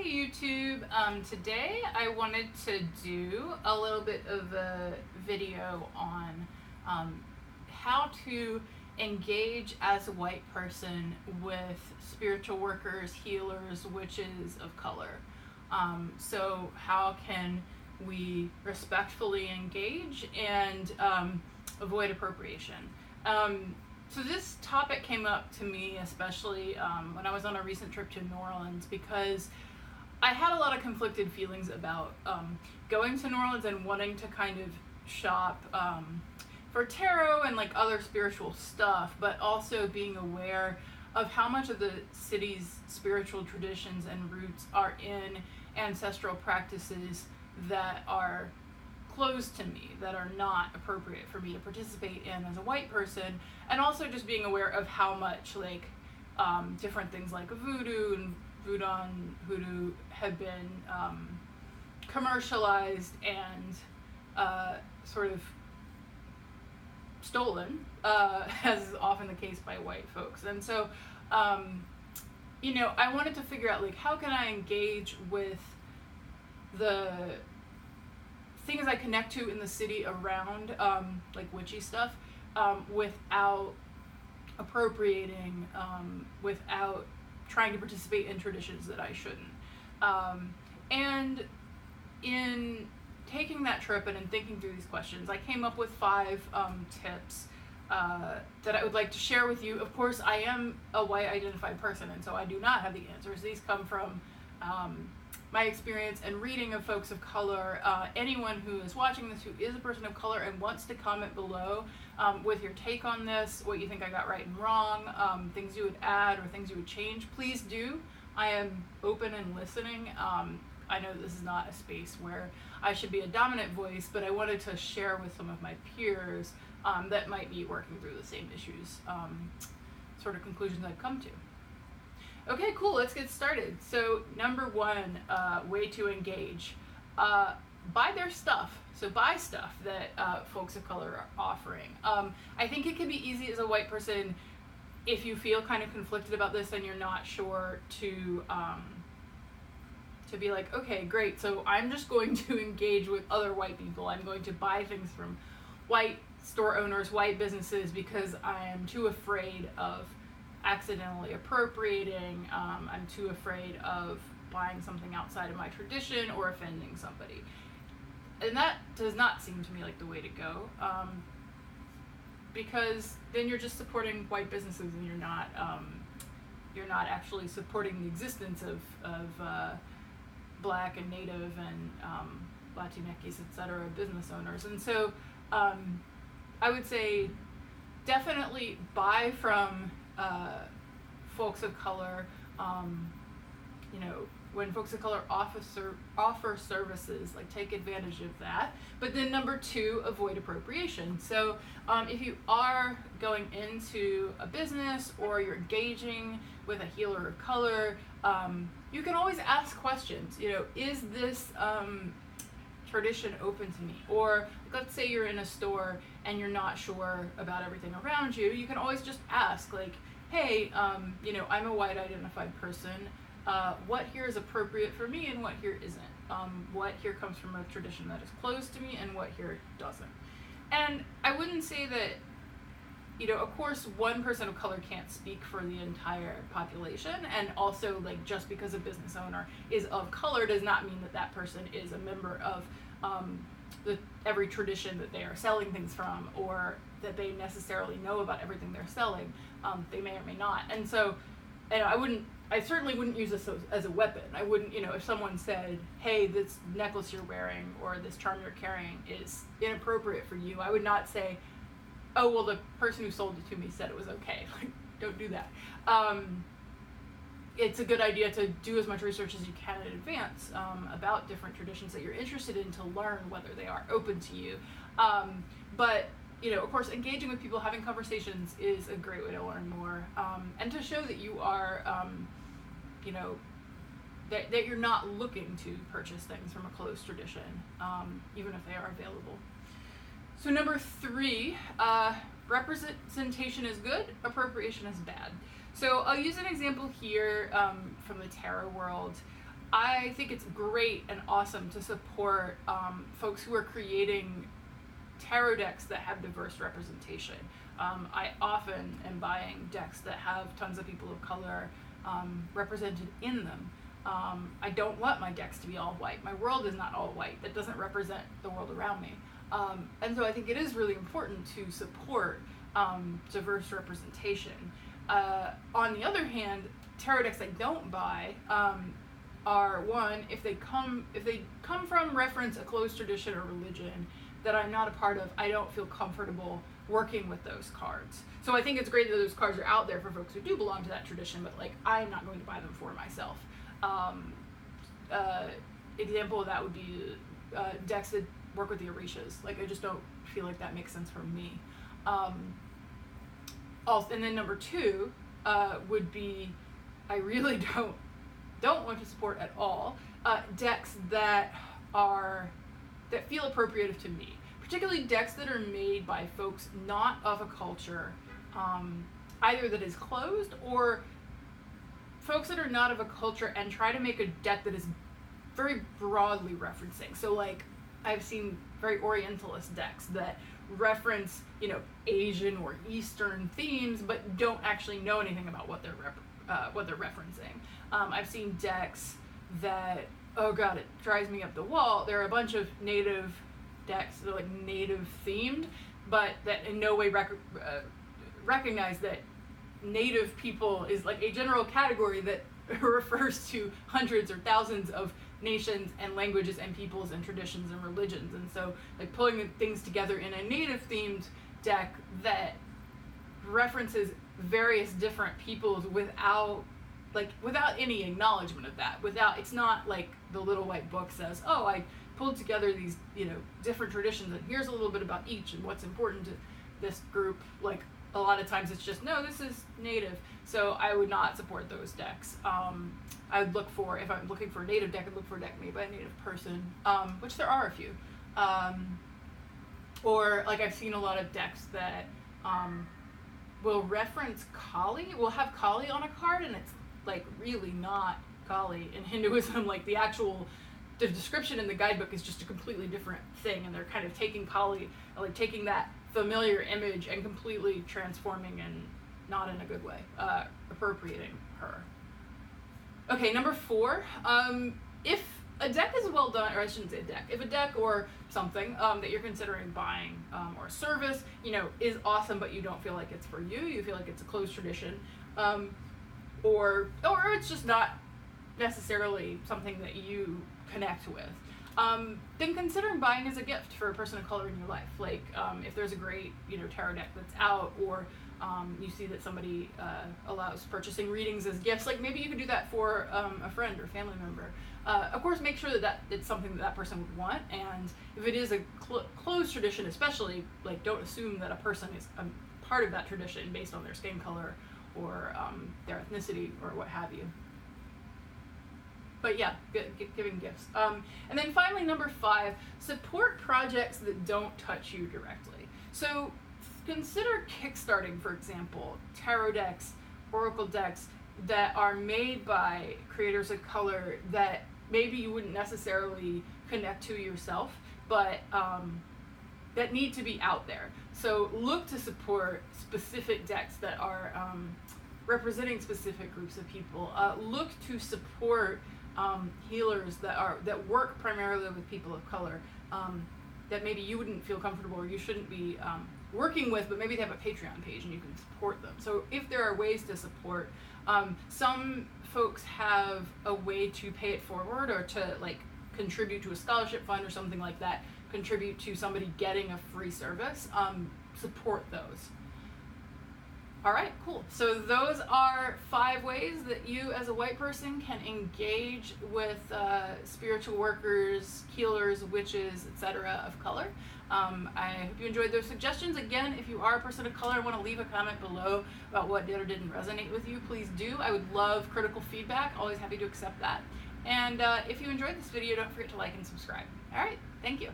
Hey YouTube, today I wanted to do a little bit of a video on how to engage as a white person with spiritual workers, healers, witches of color. So how can we respectfully engage and avoid appropriation? So this topic came up to me especially when I was on a recent trip to New Orleans, because I had a lot of conflicted feelings about going to New Orleans and wanting to kind of shop for tarot and like other spiritual stuff, but also being aware of how much of the city's spiritual traditions and roots are in ancestral practices that are closed to me, that are not appropriate for me to participate in as a white person, and also just being aware of how much like different things like voodoo and hoodoo have been commercialized and sort of stolen, as is often the case by white folks. And so I wanted to figure out like how can I engage with the things I connect to in the city around like witchy stuff without appropriating, without trying to participate in traditions that I shouldn't. And in taking that trip and in thinking through these questions, I came up with 5 tips that I would like to share with you. Of course, I am a white identified person, and so I do not have the answers. These come from my experience and reading of folks of color. Anyone who is watching this who is a person of color and wants to comment below with your take on this, what you think I got right and wrong, things you would add or things you would change, please do. I am open and listening. I know this is not a space where I should be a dominant voice, but I wanted to share with some of my peers that might be working through the same issues, sort of conclusions I've come to. Okay, cool, let's get started. So number 1, way to engage. Buy their stuff. So buy stuff that folks of color are offering. I think it can be easy as a white person, if you feel kind of conflicted about this and you're not sure, to be like, okay, great, so I'm just going to engage with other white people. I'm going to buy things from white store owners, white businesses, because I am too afraid of accidentally appropriating. I'm too afraid of buying something outside of my tradition or offending somebody. And that does not seem to me like the way to go, because then you're just supporting white businesses and you're not actually supporting the existence of Black and Native and Latinx, etc. business owners. And so I would say definitely buy from folks of color. When folks of color offer services, like take advantage of that. But then number 2, avoid appropriation. So if you are going into a business or you're engaging with a healer of color, you can always ask questions. Is this tradition open to me? Or let's say you're in a store and you're not sure about everything around you. You can always just ask, like, hey, I'm a white identified person. What here is appropriate for me and what here isn't? What here comes from a tradition that is closed to me and what here doesn't? And I wouldn't say that, of course, one person of color can't speak for the entire population, and also, like, just because a business owner is of color does not mean that that person is a member of every tradition that they are selling things from, or that they necessarily know about everything they're selling. They may or may not. And so, I certainly wouldn't use this as a weapon. I wouldn't, if someone said, hey, this necklace you're wearing or this charm you're carrying is inappropriate for you, I would not say, oh, well, the person who sold it to me said it was okay. Like, don't do that. It's a good idea to do as much research as you can in advance about different traditions that you're interested in, to learn whether they are open to you. But of course, engaging with people, having conversations is a great way to learn more, and to show that you are, that you're not looking to purchase things from a closed tradition, even if they are available. So number 3, representation is good, appropriation is bad. So I'll use an example here from the tarot world. I think it's great and awesome to support folks who are creating tarot decks that have diverse representation. I often am buying decks that have tons of people of color represented in them. I don't want my decks to be all white. My world is not all white. That doesn't represent the world around me. And so I think it is really important to support diverse representation. On the other hand, tarot decks I don't buy are, one, if they come from reference a closed tradition or religion that I'm not a part of, I don't feel comfortable working with those cards. So I think it's great that those cards are out there for folks who do belong to that tradition, but like I'm not going to buy them for myself. Example of that would be decks that work with the Orishas. Like I just don't feel like that makes sense for me. Also, and then number two would be I really don't want to support at all decks that feel appropriative to me, particularly decks that are made by folks not of a culture either that is closed or folks that are not of a culture and try to make a deck that is very broadly referencing. So like I've seen very Orientalist decks that reference, Asian or Eastern themes, but don't actually know anything about what they're referencing. I've seen decks that, oh god, it drives me up the wall. There are a bunch of native decks that are like native themed, but that in no way recognize that native people is like a general category that refers to hundreds or thousands of nations and languages and peoples and traditions and religions. And so like pulling things together in a native themed deck that references various different peoples without any acknowledgement of that, it's not like the little white book says, oh, I pulled together these different traditions and here's a little bit about each and what's important to this group. Like a lot of times it's just, no, this is native. So I would not support those decks. I would look for, if I'm looking for a native deck, I'd look for a deck made by a native person, which there are a few. Or like I've seen a lot of decks that will reference Kali, will have Kali on a card, and it's like really not Kali in Hinduism. Like the description in the guidebook is just a completely different thing, and they're kind of taking Kali, like taking that familiar image and completely transforming, and not in a good way, appropriating her. Okay, number 4, if a deck is well done, or I shouldn't say a deck, if a deck or something that you're considering buying or a service, is awesome, but you don't feel like it's for you feel like it's a closed tradition, or it's just not necessarily something that you connect with, then consider buying as a gift for a person of color in your life. Like if there's a great tarot deck that's out, or you see that somebody allows purchasing readings as gifts, like maybe you could do that for a friend or family member. Of course, make sure that it's something that person would want, and if it is a closed tradition especially, like don't assume that a person is a part of that tradition based on their skin color or their ethnicity or what have you. But yeah, giving gifts. And then finally, number 5, support projects that don't touch you directly. So consider kickstarting, for example, tarot decks, oracle decks that are made by creators of color that maybe you wouldn't necessarily connect to yourself, but that need to be out there. So look to support specific decks that are representing specific groups of people. Look to support healers that work primarily with people of color, that maybe you wouldn't feel comfortable or you shouldn't be working with, but maybe they have a Patreon page and you can support them. So if there are ways to support, some folks have a way to pay it forward, or to like contribute to a scholarship fund or something like that, contribute to somebody getting a free service. Support those. All right, cool. So those are 5 ways that you as a white person can engage with spiritual workers, healers, witches, etc. of color. I hope you enjoyed those suggestions. Again, if you are a person of color and want to leave a comment below about what did or didn't resonate with you, please do. I would love critical feedback. Always happy to accept that. And if you enjoyed this video, don't forget to like and subscribe. All right, thank you.